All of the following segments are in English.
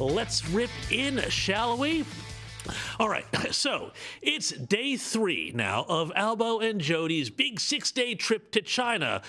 Let's rip in, shall we? All right, so it's day 3 now of Albo and Jodie's big 6-day trip to China,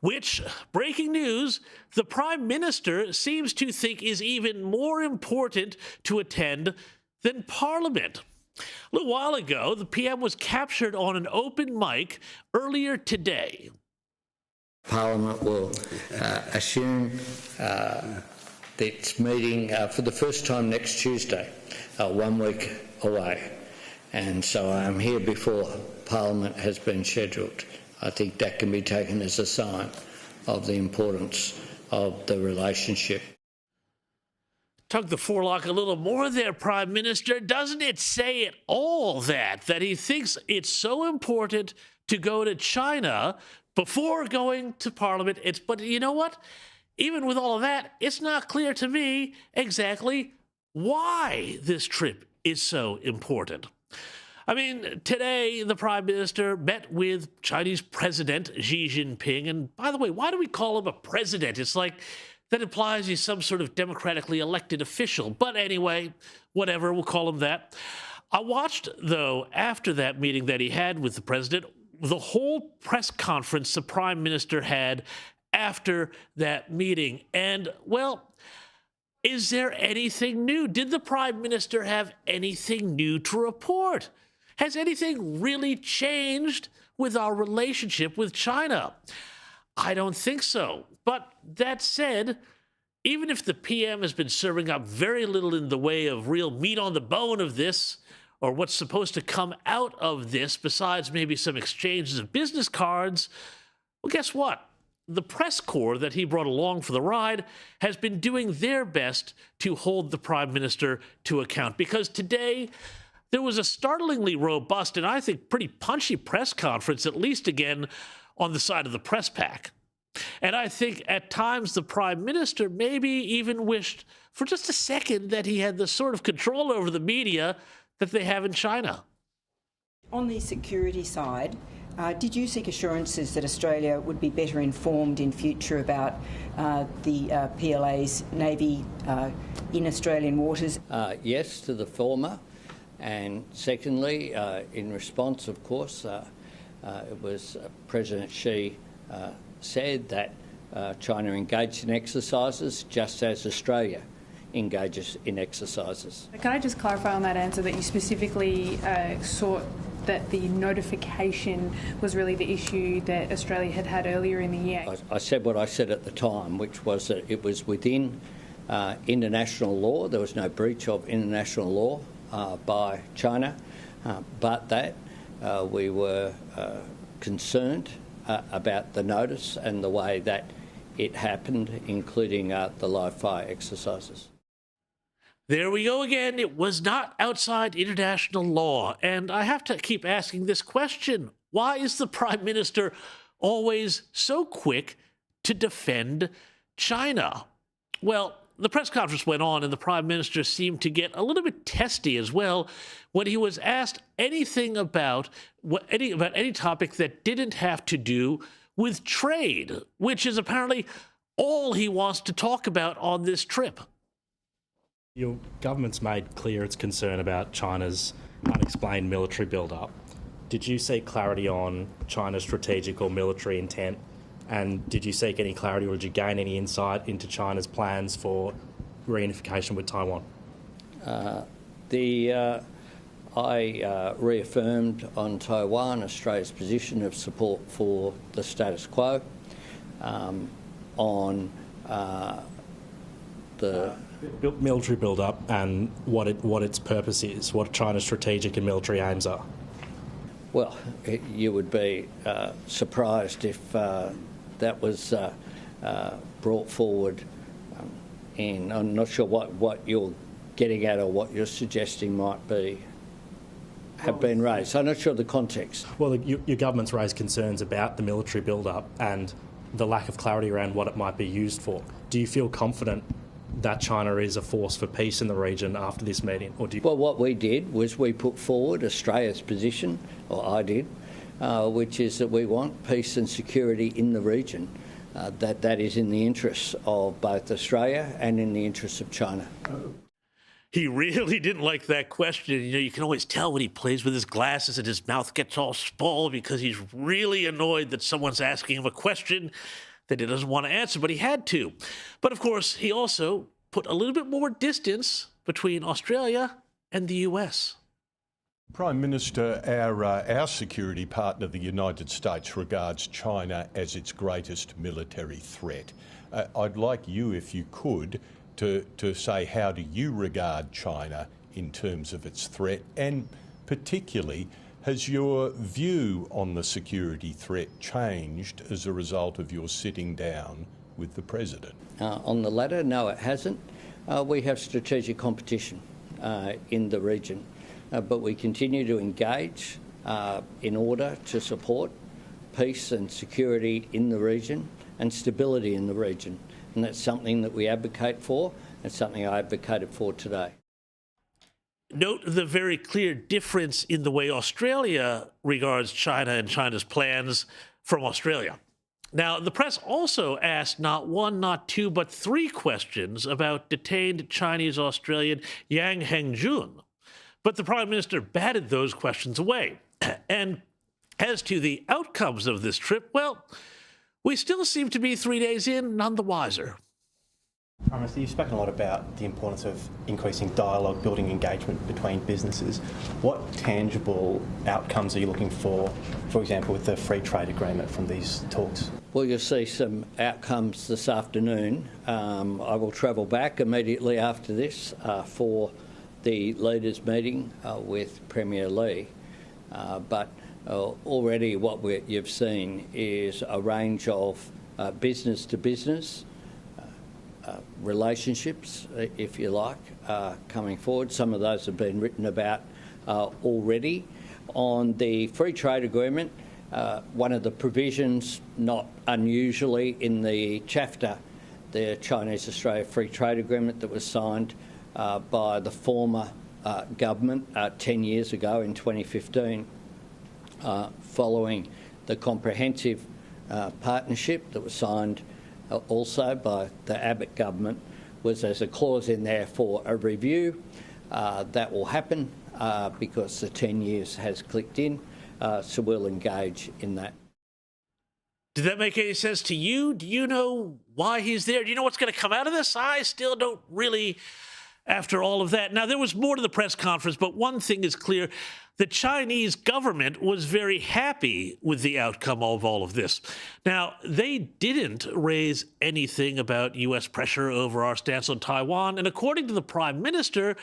which, breaking news, the Prime Minister seems to think is even more important to attend than Parliament. A little while ago, the PM was captured on an open mic earlier today. Parliament will assume its meeting for the first time next Tuesday, 1 week away. And so I'm here before Parliament has been scheduled. I think that can be taken as a sign of the importance of the relationship. Tug the forelock a little more there, Prime Minister. Doesn't it say it all that he thinks it's so important to go to China before going to Parliament? But you know what? Even with all of that, it's not clear to me exactly why this trip is so important. I mean, today the Prime Minister met with Chinese President Xi Jinping. And by the way, why do we call him a president? It's like that implies he's some sort of democratically elected official. But anyway, whatever, we'll call him that. I watched, though, after that meeting that he had with the president, the whole press conference the Prime Minister had after that meeting. And, well, is there anything new? Did the Prime Minister have anything new to report? Has anything really changed with our relationship with China? I don't think so. But that said, even if the PM has been serving up very little in the way of real meat on the bone of this, or what's supposed to come out of this, besides maybe some exchanges of business cards, well, guess what? The press corps that he brought along for the ride has been doing their best to hold the Prime Minister to account. Because today, there was a startlingly robust and I think pretty punchy press conference, at least again on the side of the press pack. And I think at times the Prime Minister maybe even wished for just a second that he had the sort of control over the media that they have in China. On the security side, did you seek assurances that Australia would be better informed in future about the PLA's Navy in Australian waters? Yes to the former. And secondly, in response, of course, it was President Xi said that China engaged in exercises just as Australia engages in exercises. Can I just clarify on that answer that you specifically sought that the notification was really the issue that Australia had earlier in the year? I said what I said at the time, which was that it was within international law. There was no breach of international law by China, but that we were concerned about the notice and the way that it happened, including the live-fire exercises. There we go again. It was not outside international law. And I have to keep asking this question. Why is the Prime Minister always so quick to defend China? Well, the press conference went on and the Prime Minister seemed to get a little bit testy as well when he was asked anything about any topic that didn't have to do with trade, which is apparently all he wants to talk about on this trip. Your government's made clear its concern about China's unexplained military build-up. Did you seek clarity on China's strategic or military intent? And did you seek any clarity or did you gain any insight into China's plans for reunification with Taiwan? I reaffirmed on Taiwan Australia's position of support for the status quo. On the military build-up and what its purpose is, what China's strategic and military aims are. Well, you would be surprised if that was brought forward. And I'm not sure what you're getting at or what you're suggesting might have been raised. I'm not sure of the context. Well, your government's raised concerns about the military build-up and the lack of clarity around what it might be used for. Do you feel confident that China is a force for peace in the region after this meeting? Or do you... Well, what we did was we put forward Australia's position, or I did, which is that we want peace and security in the region. That is in the interests of both Australia and in the interests of China. He really didn't like that question. You know, you can always tell when he plays with his glasses and his mouth gets all small because he's really annoyed that someone's asking him a question that he doesn't want to answer, but he had to. But of course, he also put a little bit more distance between Australia and the US. Prime Minister, our security partner, the United States, regards China as its greatest military threat. I'd like you, if you could, to say how do you regard China in terms of its threat, and particularly, has your view on the security threat changed as a result of your sitting down with the President? On the latter, no, it hasn't. We have strategic competition in the region, but we continue to engage in order to support peace and security in the region and stability in the region. And that's something that we advocate for. It's something I advocated for today. Note the very clear difference in the way Australia regards China and China's plans from Australia. Now, the press also asked not one, not two, but three questions about detained Chinese-Australian Yang Hengjun. But the Prime Minister batted those questions away. And as to the outcomes of this trip, well, we still seem to be 3 days in, none the wiser. Prime Minister, you've spoken a lot about the importance of increasing dialogue, building engagement between businesses. What tangible outcomes are you looking for example, with the free trade agreement from these talks? Well, you'll see some outcomes this afternoon. I will travel back immediately after this for the leaders' meeting with Premier Lee. But already what you've seen is a range of business-to-business relationships, if you like, coming forward. Some of those have been written about already. On the free trade agreement, one of the provisions, not unusually in the CHAFTA, the Chinese-Australia Free Trade Agreement that was signed by the former government 10 years ago in 2015, following the comprehensive partnership that was signed also by the Abbott government, was there's a clause in there for a review. That will happen because the 10 years has clicked in, so we'll engage in that. Did that make any sense to you? Do you know why he's there? Do you know what's going to come out of this? I still don't really, after all of that. Now, there was more to the press conference, but one thing is clear. The Chinese government was very happy with the outcome of all of this. Now, they didn't raise anything about U.S. pressure over our stance on Taiwan, and according to the Prime Minister,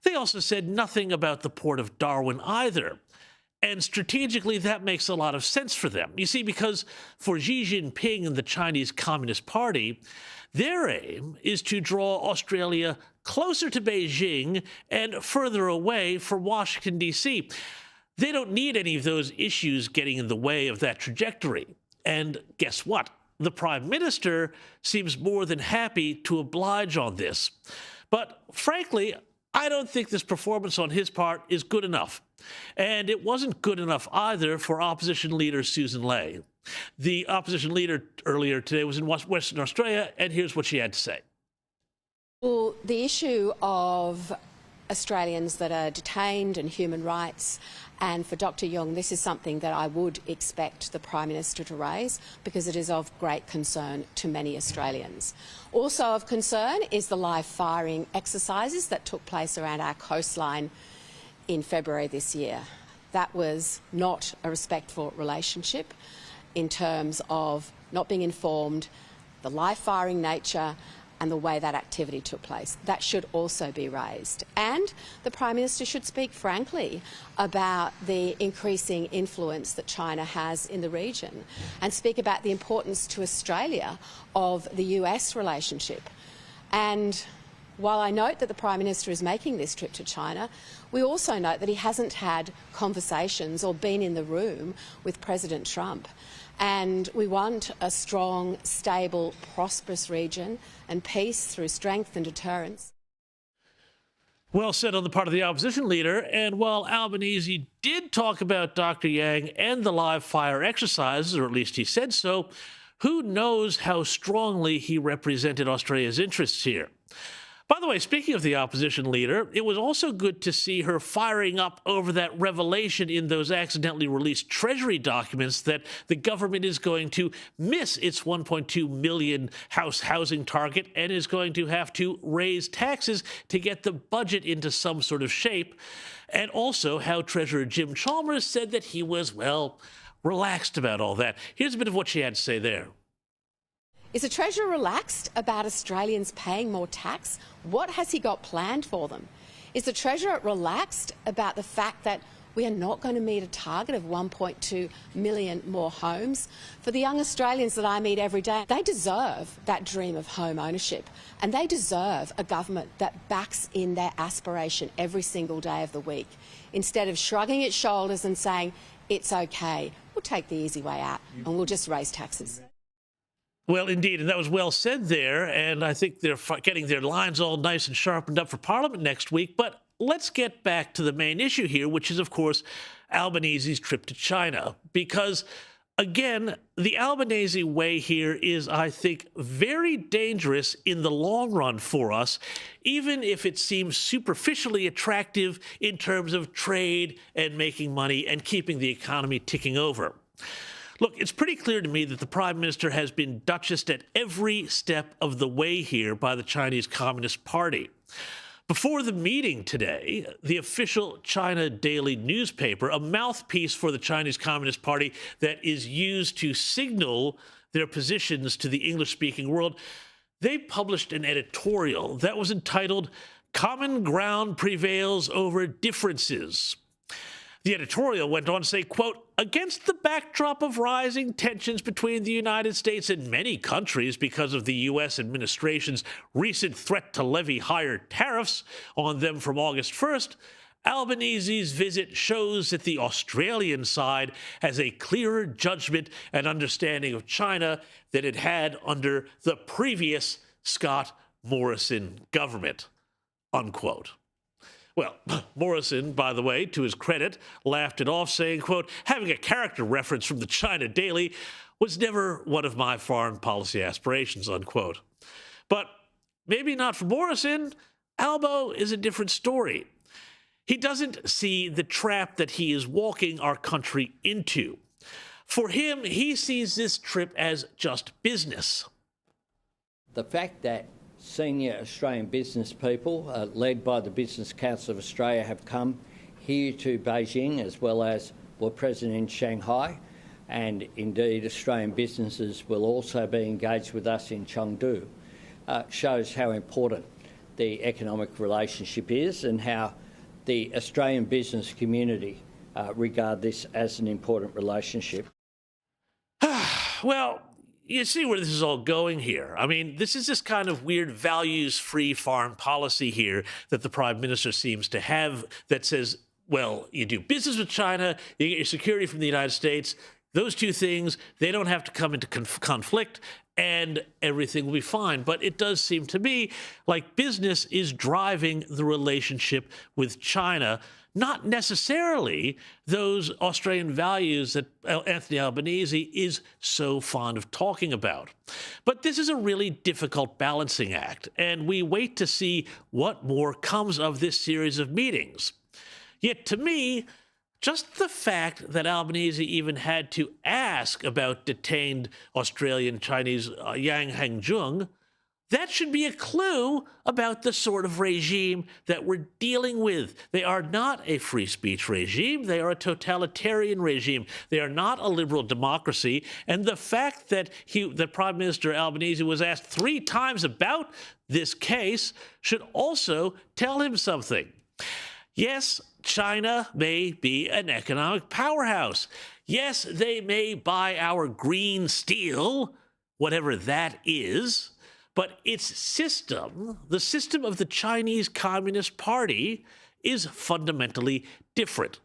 they also said nothing about the port of Darwin either. And strategically, that makes a lot of sense for them. You see, because for Xi Jinping and the Chinese Communist Party, their aim is to draw Australia closer to Beijing and further away from Washington, D.C. They don't need any of those issues getting in the way of that trajectory. And guess what? The Prime Minister seems more than happy to oblige on this. But frankly, I don't think this performance on his part is good enough. And it wasn't good enough either for opposition leader Susan Ley. The opposition leader earlier today was in Western Australia, and here's what she had to say. Well, the issue of Australians that are detained and human rights, and for Dr Young, this is something that I would expect the Prime Minister to raise because it is of great concern to many Australians. Also of concern is the live firing exercises that took place around our coastline in February this year. That was not a respectful relationship in terms of not being informed, the live firing nature and the way that activity took place. That should also be raised. And the Prime Minister should speak frankly about the increasing influence that China has in the region and speak about the importance to Australia of the US relationship. And while I note that the Prime Minister is making this trip to China, we also note that he hasn't had conversations or been in the room with President Trump. And we want a strong, stable, prosperous region and peace through strength and deterrence. Well said on the part of the opposition leader. And while Albanese did talk about Dr. Yang and the live fire exercises, or at least he said so, who knows how strongly he represented Australia's interests here. By the way, speaking of the opposition leader, it was also good to see her firing up over that revelation in those accidentally released Treasury documents that the government is going to miss its 1.2 million housing target and is going to have to raise taxes to get the budget into some sort of shape. And also how Treasurer Jim Chalmers said that he was, well, relaxed about all that. Here's a bit of what she had to say there. Is the Treasurer relaxed about Australians paying more tax? What has he got planned for them? Is the Treasurer relaxed about the fact that we are not going to meet a target of 1.2 million more homes? For the young Australians that I meet every day, they deserve that dream of home ownership, and they deserve a government that backs in their aspiration every single day of the week, instead of shrugging its shoulders and saying, it's okay, we'll take the easy way out and we'll just raise taxes. Well, indeed, and that was well said there, and I think they're getting their lines all nice and sharpened up for Parliament next week. But let's get back to the main issue here, which is, of course, Albanese's trip to China. Because, again, the Albanese way here is, I think, very dangerous in the long run for us, even if it seems superficially attractive in terms of trade and making money and keeping the economy ticking over. Look, it's pretty clear to me that the Prime Minister has been duchessed at every step of the way here by the Chinese Communist Party. Before the meeting today, the official China daily newspaper, a mouthpiece for the Chinese Communist Party that is used to signal their positions to the English-speaking world, they published an editorial that was entitled, "Common Ground Prevails Over Differences." The editorial went on to say, quote, "Against the backdrop of rising tensions between the United States and many countries because of the U.S. administration's recent threat to levy higher tariffs on them from August 1st, Albanese's visit shows that the Australian side has a clearer judgment and understanding of China than it had under the previous Scott Morrison government," unquote. Well, Morrison, by the way, to his credit, laughed it off, saying, quote, "Having a character reference from the China Daily was never one of my foreign policy aspirations," unquote. But maybe not for Morrison. Albo is a different story. He doesn't see the trap that he is walking our country into. For him, he sees this trip as just business. The fact that senior Australian business people, led by the Business Council of Australia, have come here to Beijing, as well as were present in Shanghai, and indeed Australian businesses will also be engaged with us in Chengdu, shows how important the economic relationship is and how the Australian business community regard this as an important relationship. Well, you see where this is all going here. I mean, this is this kind of weird values-free foreign policy here that the Prime Minister seems to have that says, well, you do business with China, you get your security from the United States, those two things, they don't have to come into conflict, and everything will be fine. But it does seem to me like business is driving the relationship with China, not necessarily those Australian values that Anthony Albanese is so fond of talking about. But this is a really difficult balancing act, and we wait to see what more comes of this series of meetings. Yet to me, just the fact that Albanese even had to ask about detained Australian Chinese Yang Hengjun, that should be a clue about the sort of regime that we're dealing with. They are not a free speech regime. They are a totalitarian regime. They are not a liberal democracy. And the fact that Prime Minister Albanese was asked 3 times about this case should also tell him something. Yes, China may be an economic powerhouse. Yes, they may buy our green steel, whatever that is. But its system, the system of the Chinese Communist Party, is fundamentally different.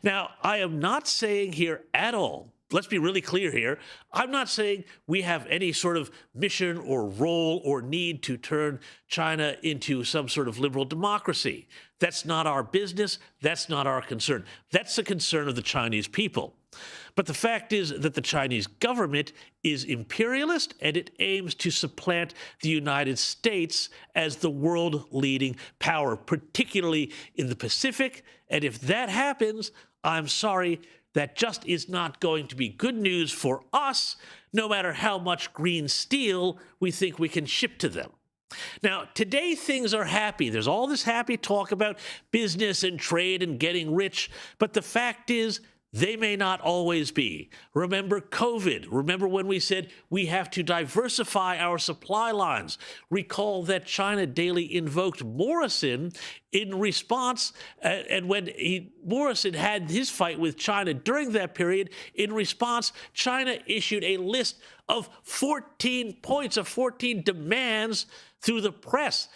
Now, I am not saying here at all let's be really clear here. I'm not saying we have any sort of mission or role or need to turn China into some sort of liberal democracy. That's not our business. That's not our concern. That's the concern of the Chinese people. But the fact is that the Chinese government is imperialist, and it aims to supplant the United States as the world-leading power, particularly in the Pacific. And if that happens, I'm sorry, that just is not going to be good news for us, no matter how much green steel we think we can ship to them. Now, today things are happy. There's all this happy talk about business and trade and getting rich, but the fact is, they may not always be. Remember COVID. Remember when we said we have to diversify our supply lines. Recall that China daily invoked Morrison in response, and when Morrison had his fight with China during that period, in response, China issued a list of 14 points, of 14 demands through the press.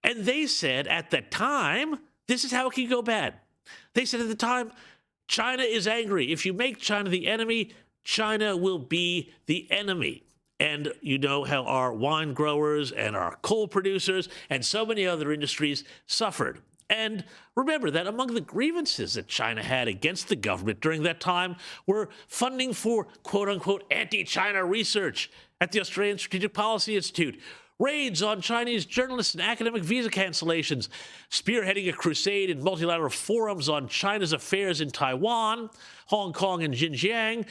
And they said at the time, this is how it can go bad. They said at the time, China is angry. If you make China the enemy, China will be the enemy. And you know how our wine growers and our coal producers and so many other industries suffered. And remember that among the grievances that China had against the government during that time were funding for quote-unquote anti-China research at the Australian Strategic Policy Institute, raids on Chinese journalists and academic visa cancellations, spearheading a crusade in multilateral forums on China's affairs in Taiwan, Hong Kong, and Xinjiang,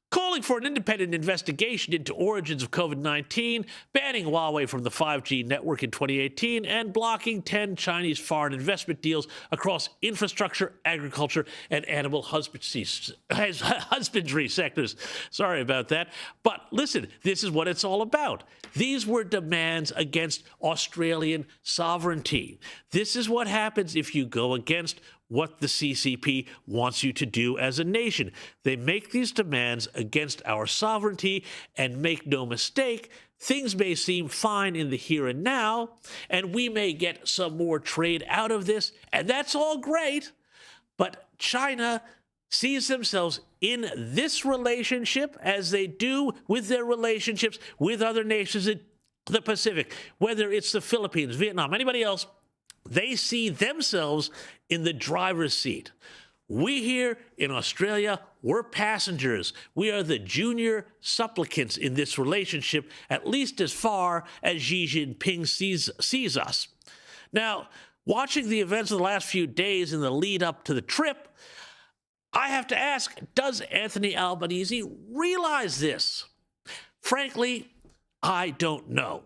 calling for an independent investigation into origins of COVID-19, banning Huawei from the 5G network in 2018, and blocking 10 Chinese foreign investment deals across infrastructure, agriculture, and animal husbandry sectors. Sorry about that. But listen, this is what it's all about. These were demands against Australian sovereignty. This is what happens if you go against what the CCP wants you to do as a nation. They make these demands against our sovereignty, and make no mistake, things may seem fine in the here and now, and we may get some more trade out of this, and that's all great, but China sees themselves in this relationship as they do with their relationships with other nations in the Pacific, whether it's the Philippines, Vietnam, anybody else. They see themselves in the driver's seat. We here in Australia, we're passengers. We are the junior supplicants in this relationship, at least as far as Xi Jinping sees us. Now, watching the events of the last few days in the lead up to the trip, I have to ask, does Anthony Albanese realize this? Frankly, I don't know.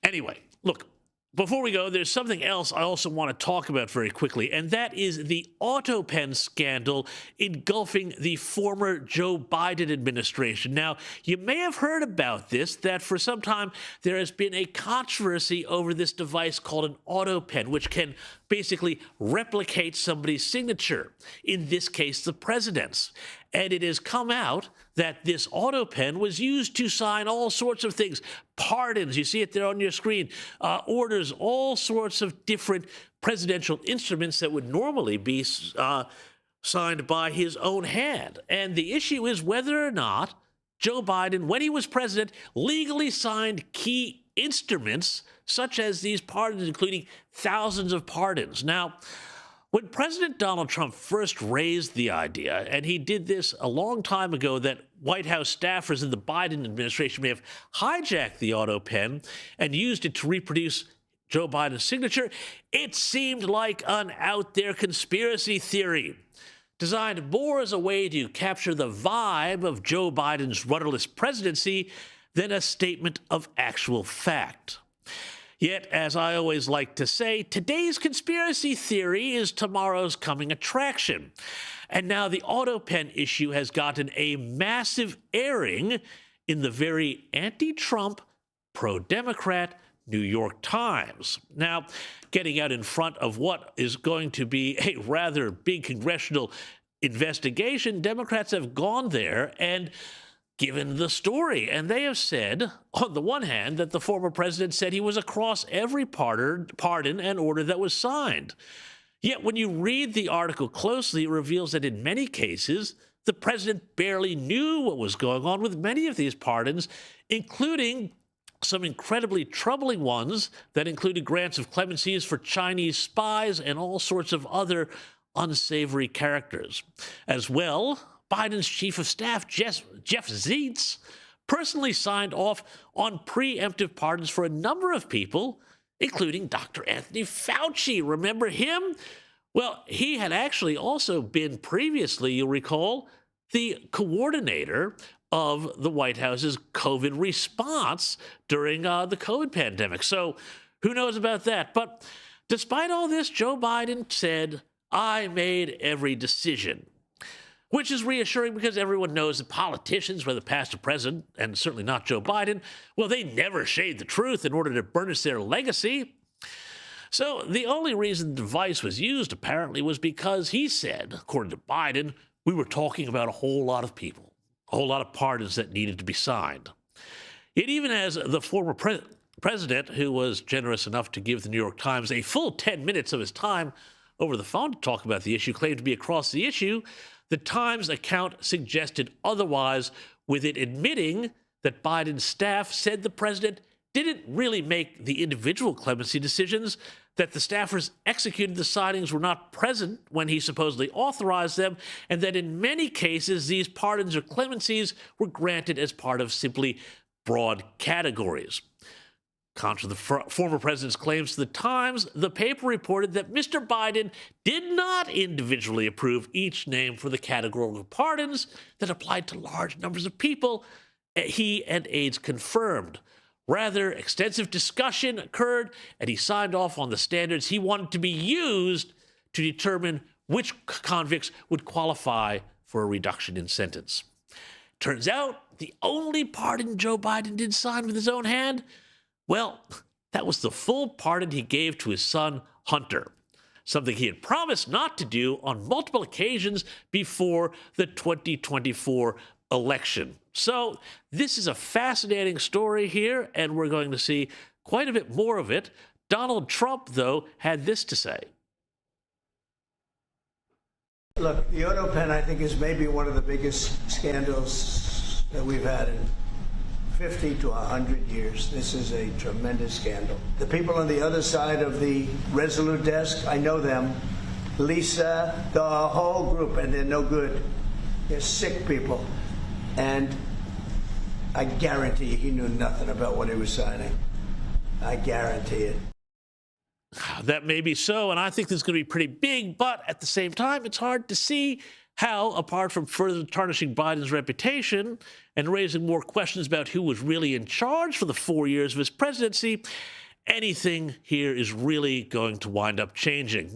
Anyway, look, before we go, there's something else I also want to talk about very quickly, and that is the autopen scandal engulfing the former Joe Biden administration. Now, you may have heard about this, that for some time there has been a controversy over this device called an autopen, which can basically replicate somebody's signature, in this case, the president's. And it has come out that this autopen was used to sign all sorts of things, pardons, you see it there on your screen, orders, all sorts of different presidential instruments that would normally be signed by his own hand. And the issue is whether or not Joe Biden, when he was president, legally signed key instruments such as these pardons, including thousands of pardons. Now, when President Donald Trump first raised the idea, and he did this a long time ago, that White House staffers in the Biden administration may have hijacked the autopen and used it to reproduce Joe Biden's signature, it seemed like an out-there conspiracy theory, designed more as a way to capture the vibe of Joe Biden's rudderless presidency than a statement of actual fact. Yet, as I always like to say, today's conspiracy theory is tomorrow's coming attraction. And now the autopen issue has gotten a massive airing in the very anti-Trump, pro-Democrat New York Times. Now, getting out in front of what is going to be a rather big congressional investigation, Democrats have gone there and given the story. And they have said, on the one hand, that the former president said he was across every pardon and order that was signed. Yet when you read the article closely, it reveals that in many cases, the president barely knew what was going on with many of these pardons, including some incredibly troubling ones that included grants of clemencies for Chinese spies and all sorts of other unsavory characters. As well, Biden's chief of staff, Jeff Zients, personally signed off on preemptive pardons for a number of people, including Dr. Anthony Fauci. Remember him? Well, he had actually also been previously, you'll recall, the coordinator of the White House's COVID response during the COVID pandemic. So who knows about that? But despite all this, Joe Biden said, "I made every decision," which is reassuring because everyone knows that politicians, whether past or present, and certainly not Joe Biden, well, they never shade the truth in order to burnish their legacy. So the only reason the device was used, apparently, was because he said, according to Biden, we were talking about a whole lot of people, a whole lot of pardons that needed to be signed. It even has the former president, who was generous enough to give the New York Times a full 10 minutes of his time over the phone to talk about the issue, claimed to be across the issue. The Times account suggested otherwise, with it admitting that Biden's staff said the president didn't really make the individual clemency decisions, that the staffers executed the signings were not present when he supposedly authorized them, and that in many cases these pardons or clemencies were granted as part of simply broad categories. Contra the former president's claims to the Times, the paper reported that Mr. Biden did not individually approve each name for the categorical pardons that applied to large numbers of people he and aides confirmed. Rather, extensive discussion occurred, and he signed off on the standards he wanted to be used to determine which convicts would qualify for a reduction in sentence. Turns out, the only pardon Joe Biden did sign with his own hand, well, that was the full pardon he gave to his son, Hunter, something he had promised not to do on multiple occasions before the 2024 election. So this is a fascinating story here, and we're going to see quite a bit more of it. Donald Trump, though, had this to say. Look, the autopen, I think, is maybe one of the biggest scandals that we've had in 50 to 100 years. This is a tremendous scandal. The people on the other side of the Resolute desk, I know them. Lisa, the whole group, and they're no good. They're sick people. And I guarantee you he knew nothing about what he was signing. I guarantee it. That may be so, and I think this is going to be pretty big, but at the same time, it's hard to see how, apart from further tarnishing Biden's reputation and raising more questions about who was really in charge for the 4 years of his presidency, anything here is really going to wind up changing.